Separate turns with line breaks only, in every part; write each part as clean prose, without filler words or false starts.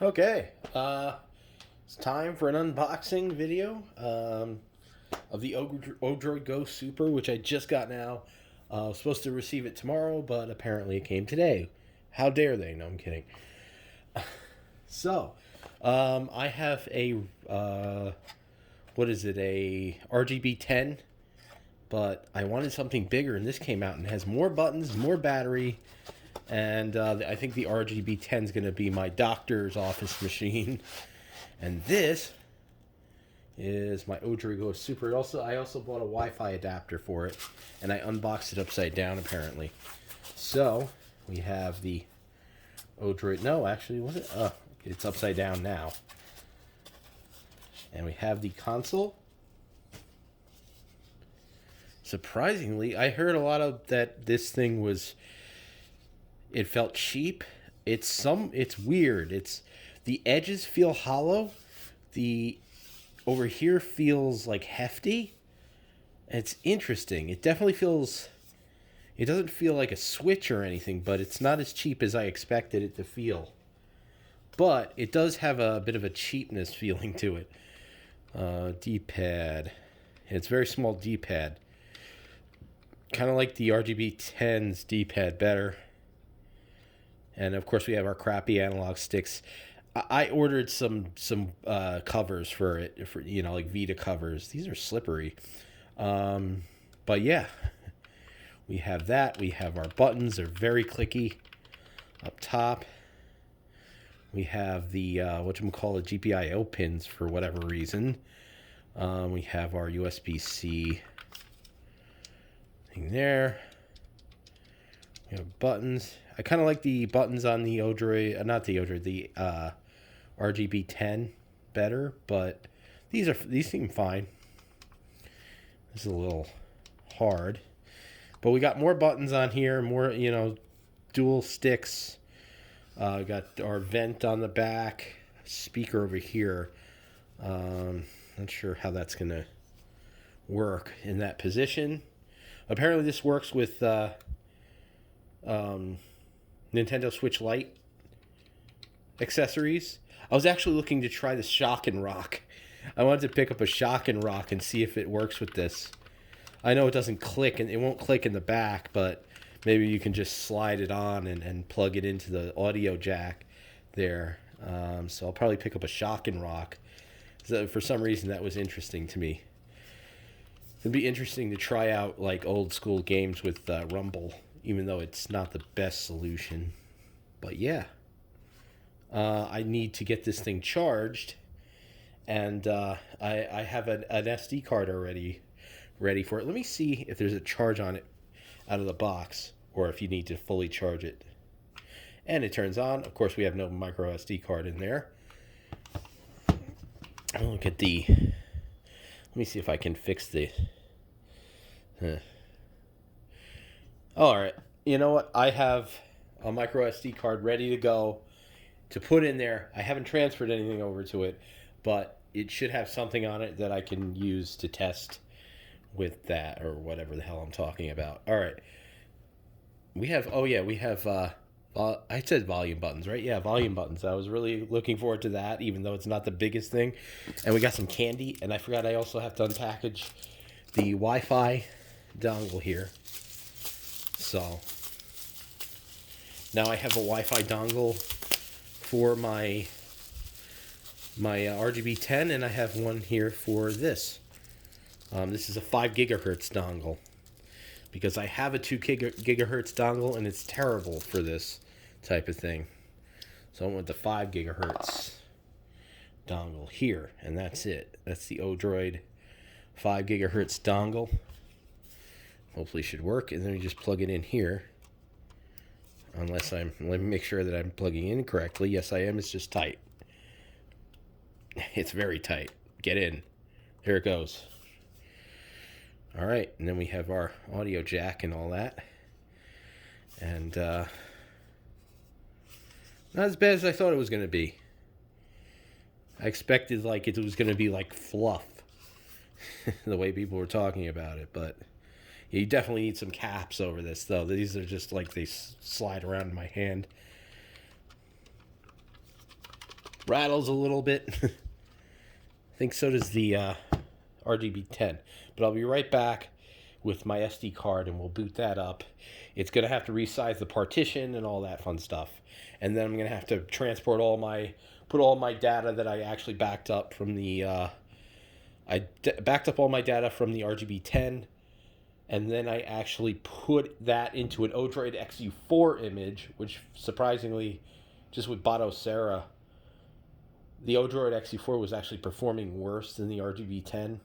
Okay, it's time for an unboxing video of the Odroid Go Super, which I just got now. I was supposed to receive it tomorrow, but apparently it came today. How dare they? No, I'm kidding. So, I have a, what is it, a RGB 10, but I wanted something bigger, and this came out and has more buttons, more battery, and I think the RGB 10 is going to be my doctor's office machine. And this is my Odroid Go Super. I also bought a Wi-Fi adapter for it, and I unboxed it upside down apparently. So we have the Odroid. No, actually, was it? It's upside down now. And we have the console. Surprisingly, I heard a lot of that this thing was. It felt cheap. It's weird. The edges feel hollow. The over here feels like hefty. It's interesting. It definitely feels. It doesn't feel like a Switch or anything, but it's not as cheap as I expected it to feel. But it does have a bit of a cheapness feeling to it. D-pad. It's a very small D-pad. Kind of like the RGB 10's D-pad better. And of course we have our crappy analog sticks. I ordered some covers for it, for like Vita covers. These are slippery. But yeah, we have that. We have our buttons. They're very clicky up top. We have the whatchamacallit GPIO pins for whatever reason. We have our USB-C thing there. We have buttons. I kind of like the buttons on the Odroid, not the Odroid, the RGB 10 better, but these seem fine. This is a little hard, but we got more buttons on here, more dual sticks. Got our vent on the back, speaker over here. Not sure how that's gonna work in that position. Apparently, this works with Nintendo Switch Lite accessories. I was actually looking to try the Shock and Rock. I wanted to pick up a Shock and Rock and see if it works with this. I know it doesn't click, and it won't click in the back, but maybe you can just slide it on and plug it into the audio jack there. So I'll probably pick up a Shock and Rock. So for some reason, that was interesting to me. It'd be interesting to try out like old school games with Rumble, even though it's not the best solution. But yeah, I need to get this thing charged, and I have an SD card already ready for it. Let me see if there's a charge on it out of the box, or if you need to fully charge it. And it turns on. Of course, we have no micro SD card in there. Look at the. Let me see if I can fix the. All right. You know what? I have a micro SD card ready to go to put in there. I haven't transferred anything over to it, but it should have something on it that I can use to test with that or whatever the hell I'm talking about. All right. We have, I said volume buttons, right? Yeah, volume buttons. I was really looking forward to that, even though it's not the biggest thing. And we got some candy, and I forgot I also have to unpackage the Wi-Fi dongle here. So now I have a Wi-Fi dongle for my RGB 10, and I have one here for this. This is a 5 gigahertz dongle, because I have a 2 gigahertz dongle, and it's terrible for this type of thing. So I went with the 5 gigahertz dongle here, and that's it. That's the Odroid 5 gigahertz dongle. Hopefully it should work, and then you just plug it in here. Let me make sure that I'm plugging in correctly. Yes, I am. It's just tight. It's very tight. Get in. There it goes. All right, and then we have our audio jack and all that. And not as bad as I thought it was going to be. I expected like it was going to be like fluff, the way people were talking about it, but you definitely need some caps over this, though. These are just like they slide around in my hand. rattles a little bit. I think so does the RGB 10. But I'll be right back with my SD card and we'll boot that up. It's going to have to resize the partition and all that fun stuff. And then I'm going to have to transport put all my data that I actually backed up from the, backed up all my data from the RGB 10. And then I actually put that into an Odroid XU4 image, which surprisingly, just with Batocera, the Odroid XU4 was actually performing worse than the RGB 10.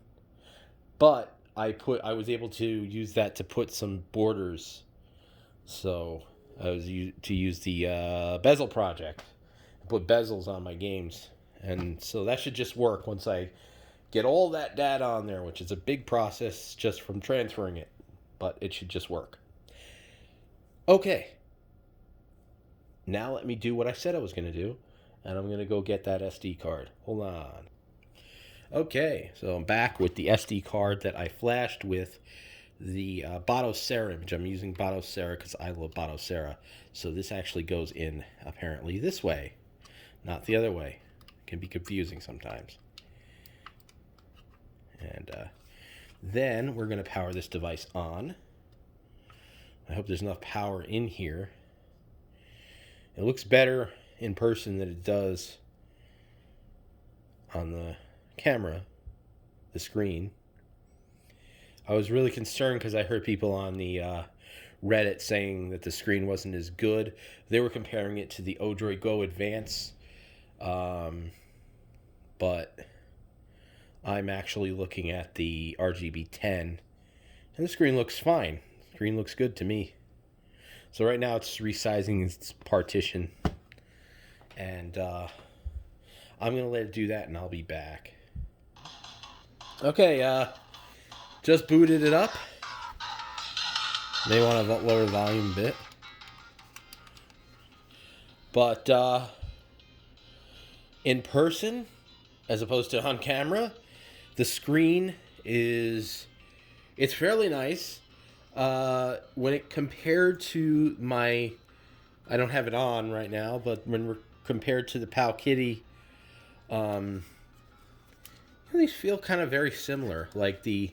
But I was able to use that to put some borders. So I was to use the bezel project, put bezels on my games, and so that should just work once I get all that data on there, which is a big process just from transferring it, but it should just work. Okay. Now let me do what I said I was going to do, and I'm going to go get that SD card. Hold on. Okay, so I'm back with the SD card that I flashed with the Batocera image. I'm using Batocera because I love Batocera. So this actually goes in, apparently, this way, not the other way. It can be confusing sometimes. And then we're going to power this device on. I hope there's enough power in here. It looks better in person than it does on the camera, the screen. I was really concerned because I heard people on the Reddit saying that the screen wasn't as good. They were comparing it to the Odroid Go Advance, but I'm actually looking at the RGB 10, and the screen looks fine. The screen looks good to me. So right now it's resizing its partition, and I'm going to let it do that, and I'll be back. Okay, just booted it up. May want to lower the volume a bit. But in person, as opposed to on camera, the screen it's fairly nice. When it compared to my, I don't have it on right now, but when we're compared to the Pal Kitty, these feel kind of very similar. Like the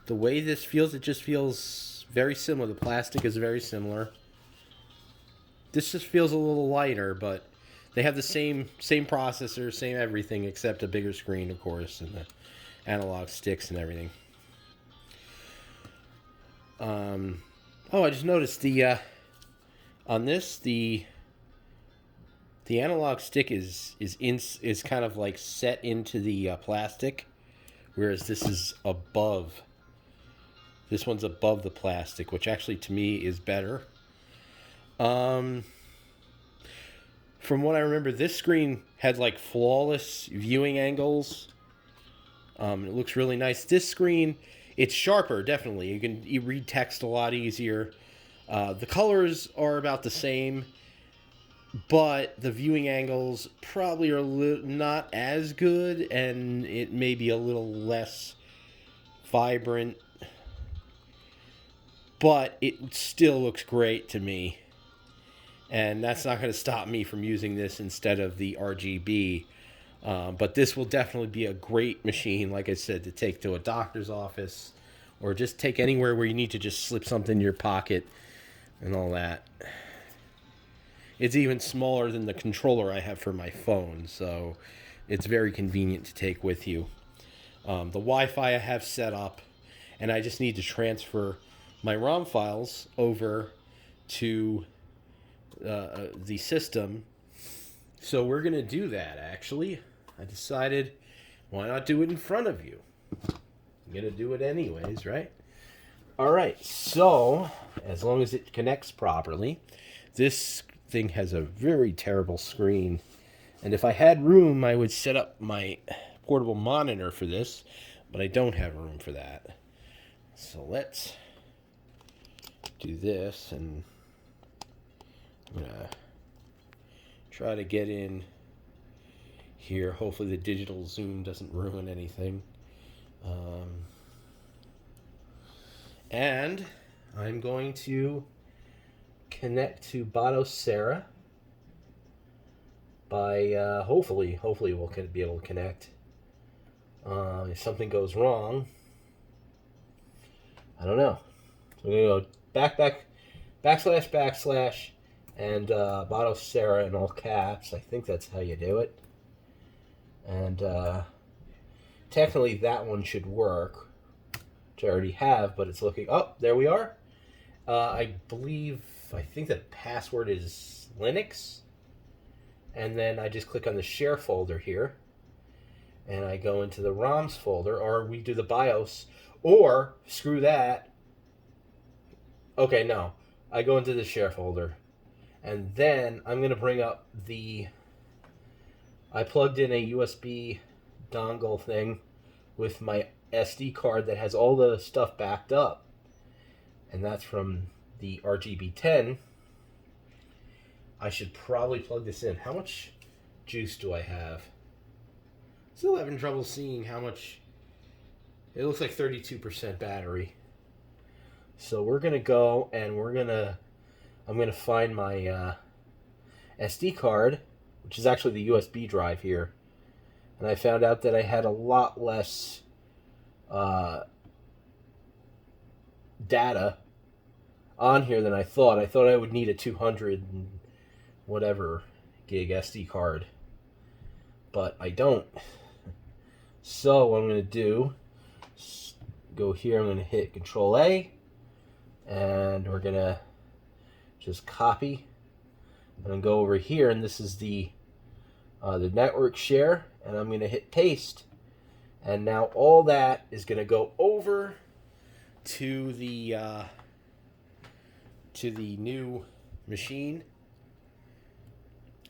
way this feels, it just feels very similar. The plastic is very similar. This just feels a little lighter, but they have the same processor, same everything, except a bigger screen, of course, and the analog sticks and everything. Oh, I just noticed on this the analog stick is kind of like set into the plastic, whereas this is above. This one's above the plastic, which actually to me is better. From what I remember, this screen had like flawless viewing angles. It looks really nice. This screen, it's sharper, definitely. You read text a lot easier. The colors are about the same, but the viewing angles probably are not as good, and it may be a little less vibrant. But it still looks great to me. And that's not going to stop me from using this instead of the RGB. But this will definitely be a great machine, like I said, to take to a doctor's office or just take anywhere where you need to just slip something in your pocket and all that. It's even smaller than the controller I have for my phone, so it's very convenient to take with you. The Wi-Fi I have set up, and I just need to transfer my ROM files over to the system. So we're going to do that, actually. I decided, why not do it in front of you? I'm going to do it anyways, right? All right, so as long as it connects properly, this thing has a very terrible screen. And if I had room, I would set up my portable monitor for this, but I don't have room for that. So let's do this, and I'm gonna try to get in here. Hopefully the digital zoom doesn't ruin anything. And I'm going to connect to Batocera by hopefully we'll be able to connect. If something goes wrong, I don't know. So we're gonna go backslash and Botto Sarah in all caps. I think that's how you do it. And technically that one should work, which I already have, but it's looking. Oh, there we are. I think the password is Linux. And then I just click on the share folder here. And I go into the ROMs folder, or we do the BIOS, or screw that. Okay, no. I go into the share folder. And then I'm going to bring up I plugged in a USB dongle thing with my SD card that has all the stuff backed up. And that's from the RGB10. I should probably plug this in. How much juice do I have? Still having trouble seeing how much. It looks like 32% battery. So we're going to go and I'm going to find my SD card, which is actually the USB drive here. And I found out that I had a lot less data on here than I thought. I thought I would need a 200 and whatever gig SD card, but I don't. So what I'm going to do is go here. I'm going to hit Control A, and we're going to just copy and then go over here, and this is the network share, and I'm going to hit paste, and now all that is going to go over to the new machine,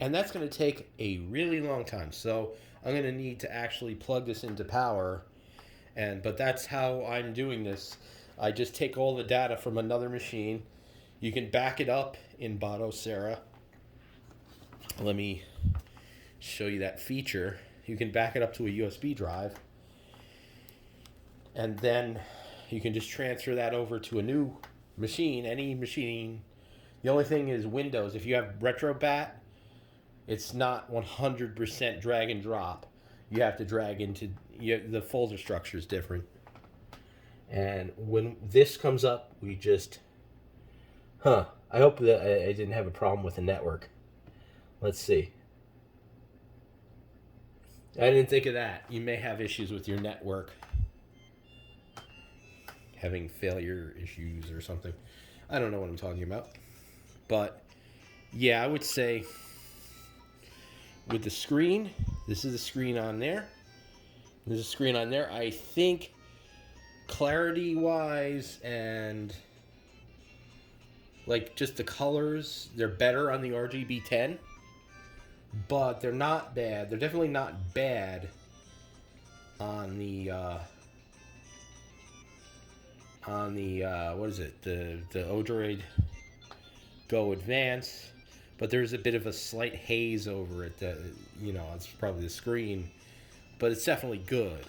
and that's going to take a really long time. So I'm going to need to actually plug this into power, but that's how I'm doing this. I just take all the data from another machine. You can back it up in Botto Sarah. Let me show you that feature. You can back it up to a USB drive, and then you can just transfer that over to a new machine, any machine. The only thing is Windows. If you have RetroBat, it's not 100% drag and drop. You have to drag into the folder structure is different. And when this comes up, we just, I hope that I didn't have a problem with the network. Let's see. I didn't think of that. You may have issues with your network, having failure issues or something. I don't know what I'm talking about. But yeah, I would say with the screen, this is the screen on there. There's a screen on there. I think clarity wise and like just the colors, they're better on the RGB10, but they're not bad. They're definitely not bad on the what is it, the Odroid Go Advance, but there's a bit of a slight haze over it that, it's probably the screen, but it's definitely good.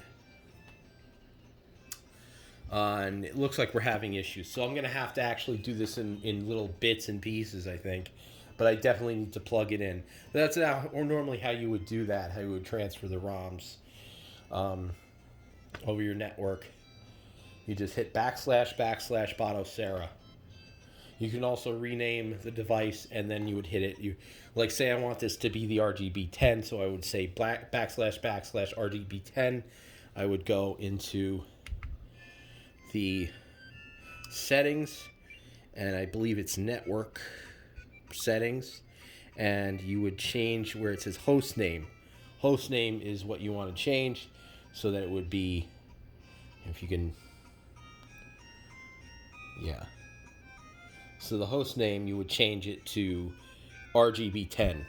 And it looks like we're having issues, so I'm going to have to actually do this in little bits and pieces, I think. But I definitely need to plug it in. That's normally how you would do that, how you would transfer the ROMs over your network. You just hit backslash Botto Sarah. You can also rename the device, and then you would hit it. Like, say I want this to be the RGB10, so I would say backslash RGB10. I would go into the settings, and I believe it's network settings, and you would change where it says host name. Host name is what you want to change, so that it would be, if you can, yeah. So the host name, you would change it to RGB10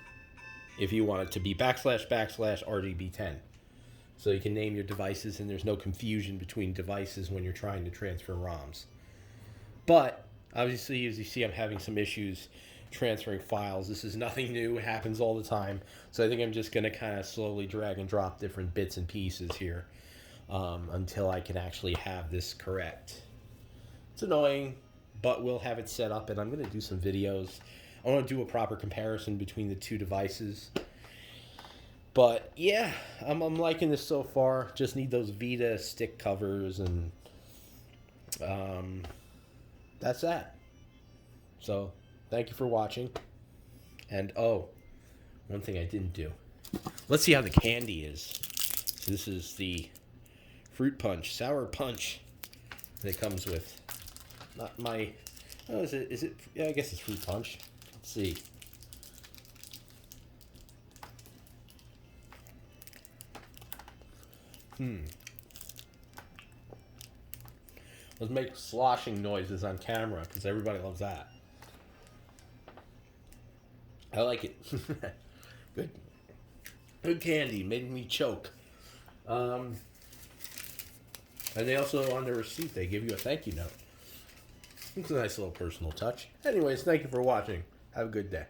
if you want it to be backslash RGB10. So you can name your devices, and there's no confusion between devices when you're trying to transfer ROMs. But obviously, as you see, I'm having some issues transferring files. This is nothing new. It happens all the time. So I think I'm just going to kind of slowly drag and drop different bits and pieces here until I can actually have this correct. It's annoying, but we'll have it set up, and I'm going to do some videos. I want to do a proper comparison between the two devices But yeah, I'm liking this so far. Just need those Vita stick covers, and that's that. So thank you for watching. And oh, one thing I didn't do. Let's see how the candy is. So this is the fruit punch, sour punch that it comes with. Not my. Oh, is it? Is it? Yeah, I guess it's fruit punch. Let's see. Let's make sloshing noises on camera because everybody loves that. I like it. Good. Good candy. Made me choke. And they also, on the receipt, they give you a thank you note. It's a nice little personal touch. Anyways, thank you for watching. Have a good day.